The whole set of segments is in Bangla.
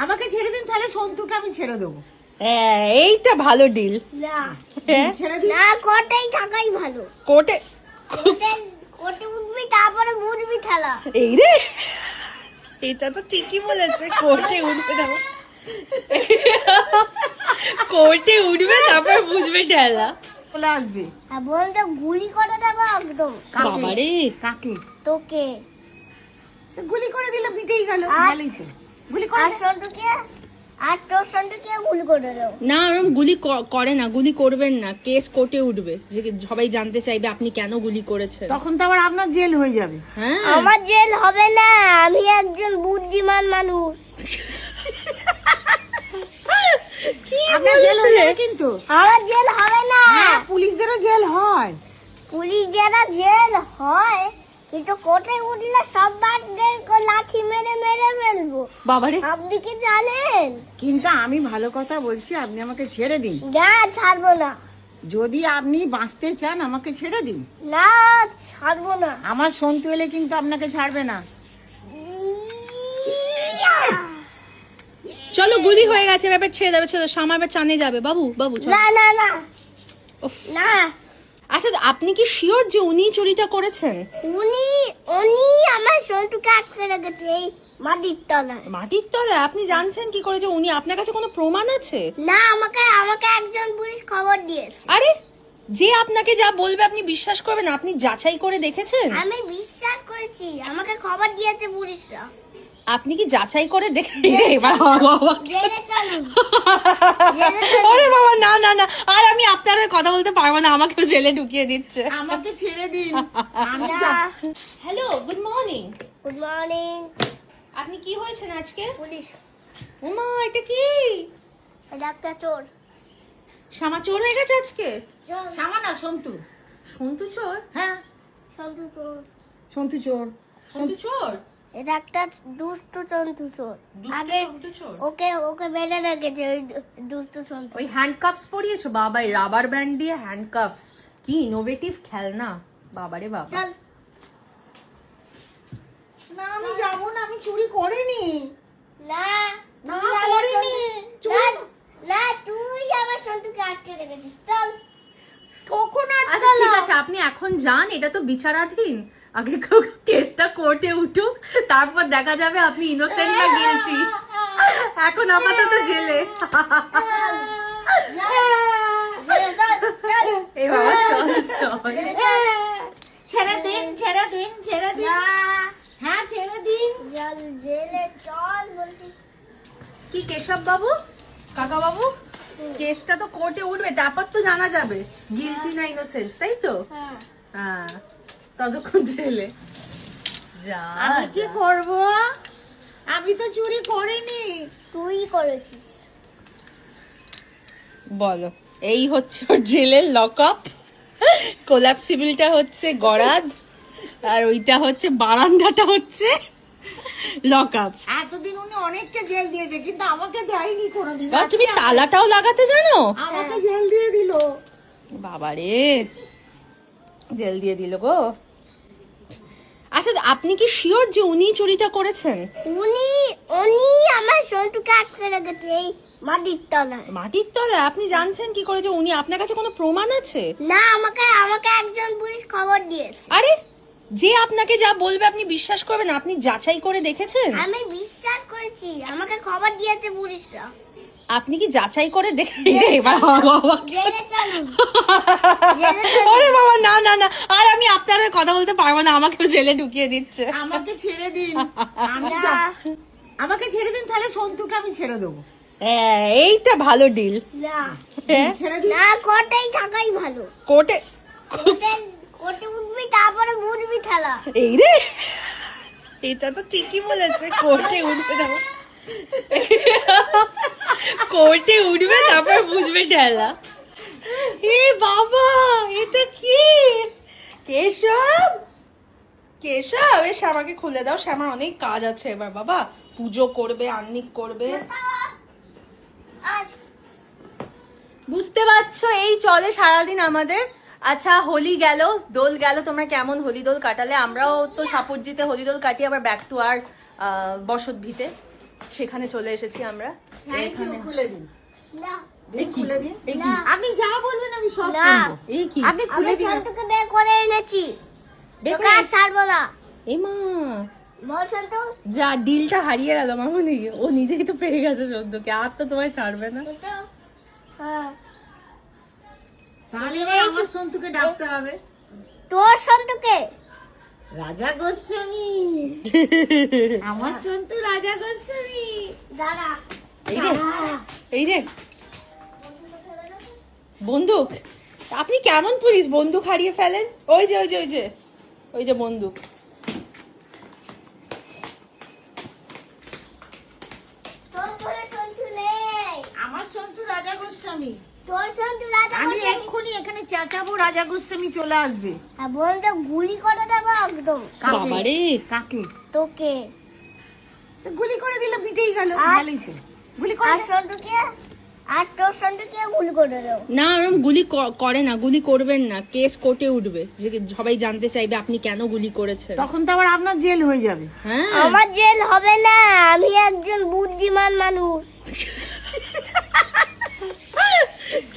আমাকে ছেড়ে দিন, তাহলে সন্তুকে আমি ছেড়ে দেবো। হ্যাঁ, এইটা ভালো ডিল। না ছেড়ে দিন। না, কোটেই থাকাই ভালো। কোটে কোটে উঠবি, তারপরে বুঝবি খেলা। এই রে, এটা তো ঠিকই বলেছে, কোর্টে উঠবে না, কোর্টে উঠবে তারপর বুঝবে ঠেলা। চলে আসবে। আর বলতে গুলি করে দেবো একদম। বাবারে, কাকে? তোকে তো গুলি করে দিলে পিটেই গেল। আর- ভালোই তো। গুলি করে আর দে। সন্টুকে, আর তোর সন্টুকে গুলি করে দেবো। না ওরম গুলি করে না, গুলি করবেন না, কেস কোর্টে উঠবে, যে সবাই জানতে চাইবে আপনি কেন গুলি করেছেন। তখন তো আবার আপনার জেল হয়ে যাবে। হ্যাঁ, আমার জেল হবে না, আমি একজন বুদ্ধিমান মানুষ। কি আপনার জেল হয়ে বলছে? যাবে কিন্তু। আমার জেল হবে না। হ্যাঁ, পুলিশদেরও জেল হয়। পুলিশ যারা জেল হয়, কিন্তু কোর্টে উঠলে সব বাদদেরকে লাঠি মেরে মেরে ফেলবো। বাবারে, আপনি কি জানেন? কিন্তু আমি ভালো কথা বলছি, আপনি আমাকে ছেড়ে দিন। না, ছাড়বো না। যদি আপনি বাঁচতে চান আমাকে ছেড়ে দিন। না, ছাড়বো না। আমার সন্তু এলে কিন্তু আপনাকে ছাড়বে না। চলো গুলি হয়ে গেছে, এবার ছেড়ে দেবে, ছেড়ে শামা এবার চানে যাবে। বাবু বাবু চলো। না না না উফ। না, আচ্ছা, আপনি কি শিওর যে উনি চুরিটা করেছেন? উনি উনি আমার সন্তুকে আটকে রেখেছে এই মাটির তলায়। মাটির তলায়? আপনি জানছেন কি করে যে উনি, আপনার কাছে কোনো প্রমাণ আছে? না, আমাকে আমাকে একজন পুলিশ খবর দিয়েছে। আরে, যে আপনাকে যা বলবে আপনি বিশ্বাস করবেন? আপনি যাচাই করে দেখেছেন? আমি বিশ্বাস করেছি, আমাকে খবর দিয়েছে পুলিশরা। আপনি কি যাচাই করে দেখে? এবার বাবা, জেলে চলুন, জেলে চলুন। ওরে বাবা, না না না, আর আমি আপনার হয়ে কথা বলতে পারবো না, আমাকেও জেলে ঢুকিয়ে দিচ্ছে। আমাকে ছেড়ে দিন। আমি না, যাব। Hello, good morning. Good morning. আপনি কি হয়েছেন আজকে? পুলিশ, ওমা, এটা কি? এটা একটা চোর। শামা চোর হয়ে গেছে আজকে? চোর, সামানা সন্তু। সন্তু চোর? হ্যাঁ, সন্তু চোর। সন্তু চোর। সন্তু চোর? এটা একটা দুষ্টু সন্তু চোর। দুষ্টু আগে সন্তু চোর? ওকে ওকে বেঁধে রেখেছে ওই দুষ্টু সন্তু। ওই হ্যান্ডকাফস পরিয়েছো? বাবা, রাবার ব্যান্ড দিয়ে হ্যান্ডকাফস, কি ইনোভেটিভ খেলনা, বাবারে বাবা। চল। না, আমি যাব না, আমি চুরি করিনি। না, না, তুই আমার করিনি। সন্তু- না, না, তুই আমার সন্তুকে আটকে রেখেছিস। চল। কখন আচ্ছা ঠিক আছে, আপনি এখন যান, এটা তো বিচারাধীন, আগে কেসটা কোর্টে উঠুক, তারপর দেখা যাবে আপনি ইনোসেন্ট না গিলটি। এখন আপাতত জেলে। জেলে চল, চল। এই বাবা, চল চল। ছেড়ে দিন, ছেড়ে দিন, ছেড়ে দিন। না, হ্যাঁ, ছেড়ে দিন। চল, জেলে চল বলছি। কি কেশব বাবু, কাকা বাবু, কেসটা তো কোর্টে উঠবে, তারপর তো জানা যাবে গিলটি না ইনোসেন্ট, তাই তো? হ্যাঁ। হ্যাঁ, ততক্ষণ জেলে যা। আমি কি করব? আমি তো চুরি করিনি। তুই করেছিস। বলো, এই হচ্ছে ওর জেলের লকআপ, কোলাপসিবলটা হচ্ছে গরাদ, আর ওইটা হচ্ছে বারান্দাটা হচ্ছে লকআপ। এতদিন উনি অনেককে জেল দিয়েছে, কিন্তু আমাকে দেয়নি কোনোদিন। তুমি তালাটাও লাগাতে জানো? আমাকে জেল দিয়ে দিল। বাবারে, জেল দিয়ে দিল গো। আচ্ছা, আপনি কি শিওর যে উনি চুরিটা করেছেন? উনি উনি আমার সন্তুকে আটকে রেখেছে এই মাটির তলায়। মাটির তলায়? আপনি জানছেন কি করে যে উনি, আপনার কাছে কোনো প্রমাণ আছে? না, আমাকে আমাকে একজন পুলিশ খবর দিয়েছে। আরে, যে আপনাকে যা বলবে আপনি বিশ্বাস করবেন? আপনি যাচাই করে দেখেছেন? আমি বিশ্বাস করেছি, আমাকে খবর দিয়েছে পুলিশরা। আপনি কি যাচাই করে দেখে? এবার বাবা, জেলে চলুন, জেলে চলুন। ওরে বাবা, না না না, আর আমি আপনার হয়ে কথা বলতে পারবো না, আমাকেও জেলে ঢুকিয়ে দিচ্ছে। আমাকে ছেড়ে দিন। আমি না, যাব। আমাকে ছেড়ে দিন, তাহলে সন্তুকে আমি ছেড়ে দেবো। হ্যাঁ, এইটা ভালো ডিল। না, হ্যাঁ, ছেড়ে দিন। না, কোর্টেই থাকাই ভালো। কোর্টে, কোর্টে উঠবি, তারপরে বুঝবি খেলা। এই রে, এটা তো ঠিকই বলেছে, কোর্টে উঠবে না, কোর্টে উঠবে তারপর বুঝবে ঠেলা। এ বাবা, এটা কি? কেশব, কেশব, এ শ্যামাকে খুলে দাও, শ্যামার অনেক কাজ আছে এবার, বাবা পুজো করবে, আন্নিক করবে। আর বুঝতে পারছো, এই চলে সারাদিন আমাদের। আচ্ছা, হোলি গেল, দোল গেল, তোমরা কেমন হোলি দোল কাটালে? আমরাও তো সাপুরজিতে হোলি দোল কাটি, আবার ব্যাক টু আর বসত ভিটে। সেখানে চলে এসেছি আমরা। থ্যাংক ইউ, খুলে দিন। না দিন, খুলে দিন। এ কি? আপনি যা বলবেন আমি সব না। শুনবো। এই কি? আপনি আমি খুলে দিন। সন্তুকে বের করে এনেছি, বের তোকে করে আর ছাড়বো না। এই মা, বল সন্তু, যা ডিলটা হারিয়ে গেল মামুনি। ও নিজেই তো পেয়ে গেছে সদ্যকে, আর তো তোমায় ছাড়বে না। সন্তু, হ্যাঁ তাহলে এবার আমার সন্তুকে ডাকতে হবে। তোর সন্তুকে রাজা গোস্বামী। আমার সন্তু রাজা গোস্বামী। দাঁড়া। এই রে, এই রে বন্দুক। আপনি কেমন পুলিশ, বন্দুক হারিয়ে ফেলেন? ওই যে ওই যে ওই যে ওই যে বন্দুক। তোর কোনো সন্তু নেই, আমার সন্তু রাজা গোস্বামী। তোর সন্তু রাজা আমি গোস্বামী। এক্ষুনি এখানে চেঁচাবো, রাজা গোস্বামী চলে আসবে। আর বলতে গুলি করে দেবো একদম কাকে? বাবারে, কাকে? তোকে। তো গুলি করে দিলে মিটেই গেল। আর- ভালোই তো। গুলি করে আর দে। সন্তুকে, আর তোর সন্তুকে গুলি করে দেবো। না ওরম গুলি করে না, গুলি করবেন না, কেস কোর্টে উঠবে, যে সবাই জানতে চাইবে আপনি কেন গুলি করেছেন। তখন তো আবার আপনার জেল হয়ে যাবে। হ্যাঁ, আমার জেল হবে না, আমি একজন বুদ্ধিমান মানুষ।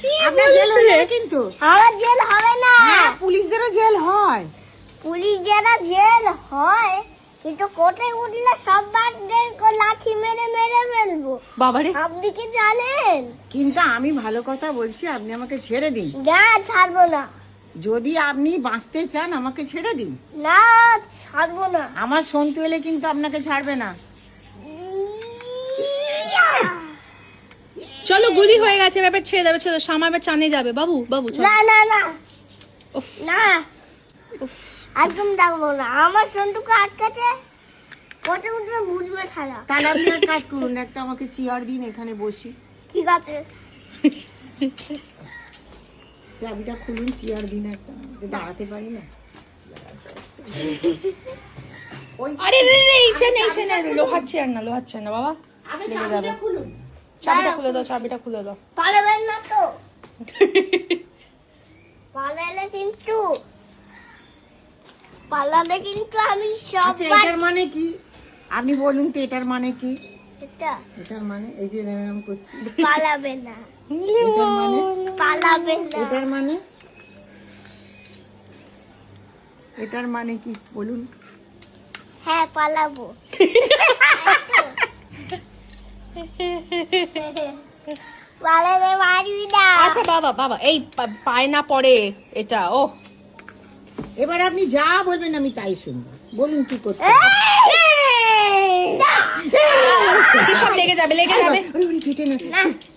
কি আপনার জেল হয়ে বলছে? যাবে কিন্তু। আমার জেল হবে না। হ্যাঁ, পুলিশদেরও জেল হয়। পুলিশ যারা জেল হয়, কিন্তু কোর্টে উঠলে সব বাদদেরকে লাঠি মেরে মেরে ফেলবো। বাবারে, আপনি কি জানেন? কিন্তু আমি ভালো কথা বলছি, আপনি আমাকে ছেড়ে দিন। না, ছাড়বো না। যদি আপনি বাঁচতে চান আমাকে ছেড়ে দিন। না, ছাড়বো না। আমার সন্তু এলে কিন্তু আপনাকে ছাড়বে না। চলো গুলি হয়ে গেছে, ব্যাপার ছেড়ে দেবে, ছেড়ে শ্যামা এবার চানে যাবে। বাবু বাবু চলো। না না না উফ, না, একদম ডাকবো না। আমার সন্তুকে আটকাছে, কোর্টে উঠলে বুঝবে খেলা। তাহলে আপনি এক কাজ করুন, একটা আমাকে চেয়ার দিন, এখানে বসি। ঠিক আছে। চাবিটা খুলুন, চেয়ার দিন একটা, যে দাঁড়াতে পারি না। ওই আরে রে রে, এই চেন, এই চেন, লোহার চেয়ার না, লোহার চেয়ার না বাবা, আগে লেগে চাবিটা যাবে। খুলুন। চাবিটা খুলে দাও, চাবিটা খুলে দাও। পালাবেন না তো? পালালে কিন্তু, পালালে কিন্তু আমি সব আচ্ছা, এটার মানে কি? আপনি বলুন তো এটার মানে কি? এটা এটার মানে এই যে এরকম করছি। পালাবে না, এটার মানে? পালাবে না। এটার মানে? এটার মানে কি বলুন? হ্যাঁ, পালাবো। পালাতে পারবি না। আচ্ছা বাবা বাবা, এই পায় না পড়ে এটা। ও এবার আপনি যা বলবেন আমি তাই শুনবো। বলুন কি করতে হবে? এই! না! সব লেগে যাবে, লেগে যাবে। ওই, ওই, পেটে না,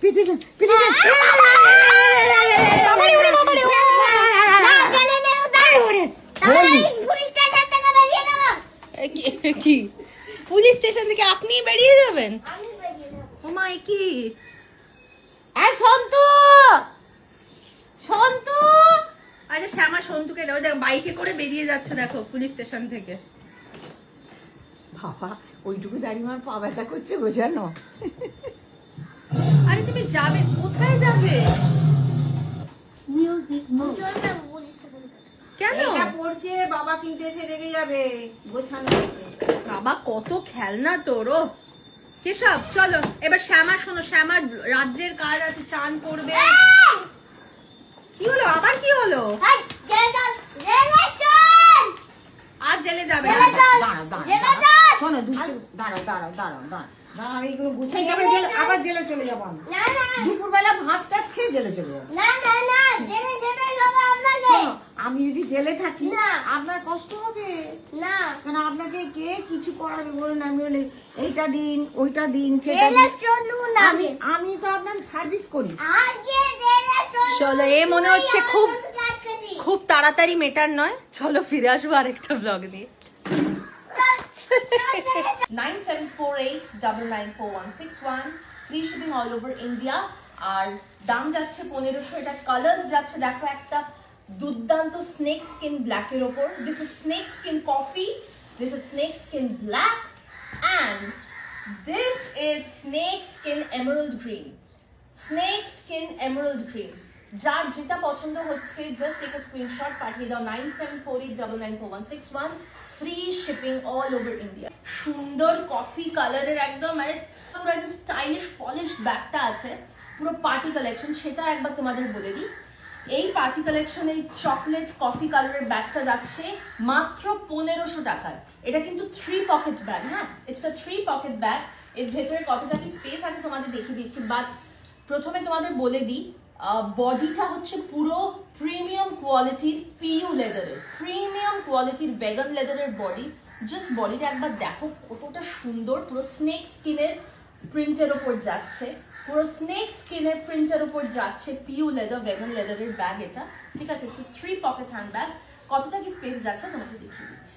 পেটে না, পেটে না। বাবারে, ওরে বাবারে, ও। না, চলে নে, উতার। তাহলে বলুন। এই পুলিশ স্টেশন থেকে বেরিয়ে যাবো। এ কি পুলিশ স্টেশন থেকে আপনি বেরিয়ে যাবেন? আমি বেরিয়ে যাবো। ও মাই কি, এই সন্তু, সন্তু। আরে শ্যামা সন্তুকে দাও, দেখো বাইকে করে বেরিয়ে যাচ্ছে, দেখো পুলিশ স্টেশন থেকে। বাবা, ওইটুকু দাঁড়িয়ে আমার পা ব্যথা করছে গো, জানো? আরে তুমি যাবে কোথায়, যাবে চল না, পুলিশ স্টেশন থেকে। কেন? এটা পড়ছে, বাবা কিনতে এসে রেগে যাবে, গোছানো আছে। বাবা কত খেলনা তোর। ও কেশব চলো এবার, শ্যামা শোনো, শ্যামার রাজ্যের কাজ আছে, চান করবে। এই! কি হলো, আবার কি হলো? এই, জেলে চল, জেলে চল। আজ জেলে যাবে? জেলে চল, দাঁড়াও, দাঁড়াও, জেলে দাঁড়াও। চল। শোনো, দুষ্টু, দাঁড়াও, দাঁড়াও, দাঁড়াও, দাঁড়াও। দাঁড়াও, আমি এগুলো গুছাই যাবে, আবার জেলে চলে যাবো আমরা। না না দুপুরবেলা ভাত টাত খেয়ে জেলে চলে যাবো। না না না, জেলে যেতে হবে আপনাকে। শোনো, আমি যদি জেলে থাকি না। আপনার কষ্ট হবে, না, কারণ আপনাকে কে কিছু করাবে বলুন? আমি বলে এইটা দিন, ওইটা দিন, সেটা জেলে দিন। চলুন আমি আগে। আমি তো আপনার সার্ভিস করি। আগে জেলে চলুন। চলো, এ মনে হচ্ছে আমি খুব আপনাকে আটকেছি। খুব তাড়াতাড়ি মেটার নয়। চলো ফিরে আসবো আরেকটা ব্লগ নিয়ে। চল, চল, চল, চল। 9748994161, free shipping all over India. আর দাম যাচ্ছে 1500। এটা কালার্স যাচ্ছে, দেখো একটা দুর্দান্ত স্নেক স্কিন ব্ল্যাকের ওপর। This is snake skin coffee, this is snake skin black, and this is snake skin Emerald green. Snake skin Emerald green, যার যেটা পছন্দ হচ্ছে জাস্ট টেক আ স্ক্রিনশট, পাঠিয়ে দাও 9748994161। Free shipping all over India. সুন্দর কফি কালারের একদম মানে পুরো একদম স্টাইলিশ পলিশ ব্যাগটা আছে, পুরো পার্টি কালেকশন, সেটা একবার তোমাদের বলে দিই। এই পার্টি কালেকশন এই চকলেট কফি কালারের ব্যাগটা যাচ্ছে মাত্র 1500 টাকায়। এটা কিন্তু 3 পকেট ব্যাগ, হ্যাঁ, ইটস আ 3 পকেট ব্যাগ। এর ভেতরে কতটা কি স্পেস আছে তোমাদের দেখিয়ে দিচ্ছি, বাট প্রথমে তোমাদের বলে দিই বডিটা হচ্ছে পুরো প্রিমিয়াম কোয়ালিটির পিইউ লেদারের, প্রিমিয়াম কোয়ালিটির ভেগান লেদারের বডি। জাস্ট বডিটা একবার দেখো কতটা সুন্দর, পুরো স্নেক স্কিনের প্রিন্টের ওপর যাচ্ছে, পুরো স্নেক স্কিনের প্রিন্টের উপর যাচ্ছে পিইউ লেদার ভেগান লেদারের ব্যাগ এটা, ঠিক আছে। It's 3 pocket hand bag. কতটা কি স্পেস যাচ্ছে তোমাকে দেখিয়ে দিচ্ছি।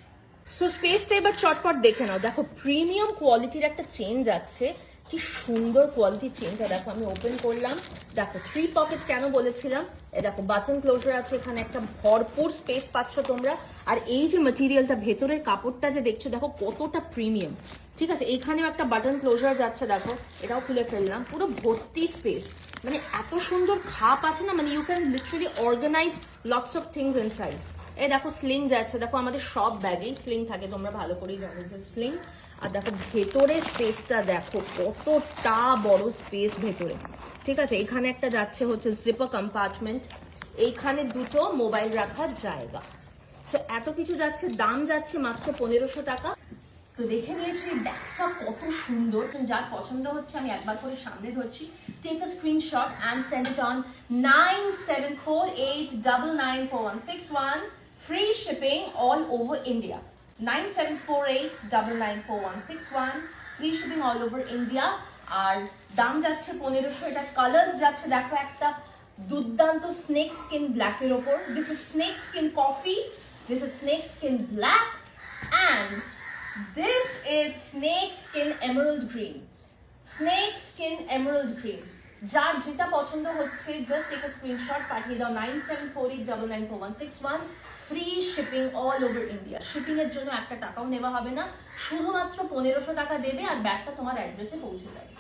সো স্পেসটা এবার চটপট দেখে নাও। দেখো প্রিমিয়াম কোয়ালিটির একটা চেন যাচ্ছে, কি সুন্দর কোয়ালিটির চেনটা দেখো। আমি ওপেন করলাম, দেখো 3 পকেট কেন বলেছিলাম, এ দেখো বাটন ক্লোজার আছে, এখানে একটা ভরপুর স্পেস পাচ্ছ তোমরা। আর এই যে ম্যাটেরিয়ালটা ভেতরের কাপড়টা যে দেখছো দেখো কতটা প্রিমিয়াম, ঠিক আছে। এইখানেও একটা বাটন ক্লোজার যাচ্ছে দেখো, এটাও খুলে ফেললাম, পুরো ভর্তি স্পেস, মানে এত সুন্দর খাপ আছে না, মানে you can literally organise lots of things inside. এই দেখো স্লিং যাচ্ছে, দেখো আমাদের সব ব্যাগেই স্লিং থাকে, তোমরা ভালো করেই জানো যে স্লিং। আর দেখো ভেতরে স্পেসটা দেখো কতটা বড় স্পেস ভেতরে, ঠিক আছে। এখানে একটা যাচ্ছে হচ্ছে জিপার কম্পার্টমেন্ট, এইখানে দুটো মোবাইল রাখার জায়গা। সো এত কিছু যাচ্ছে, দাম যাচ্ছে মাত্র 1500 টাকা। তো দেখে নিয়েছি এই ব্যাগটা কত সুন্দর, যার পছন্দ হচ্ছে আমি একবার করে সামনে ধরছি। Take a screenshot and send it on 9748994161, free shipping all over India. 9748994161, free shipping all over India. আর দাম যাচ্ছে 1500। এটা কালার্স যাচ্ছে দেখো, একটা দুর্দান্ত স্নেক স্কিন ব্ল্যাকের ওপর, this is snake skin coffee, this is snake skin black, and this is snake skin emerald green. Snake skin emerald green. যার যেটা পছন্দ হচ্ছে জাস্ট টেক আ স্ক্রিনশট, পাঠিয়ে দাও 9748994161, free shipping all over India. Shipping এর জন্য একটা টাকাও নেওয়া হবে না, শুধুমাত্র 1500 টাকা দেবে আর ব্যাগটা তোমার অ্যাড্রেসে পৌঁছে যাবে।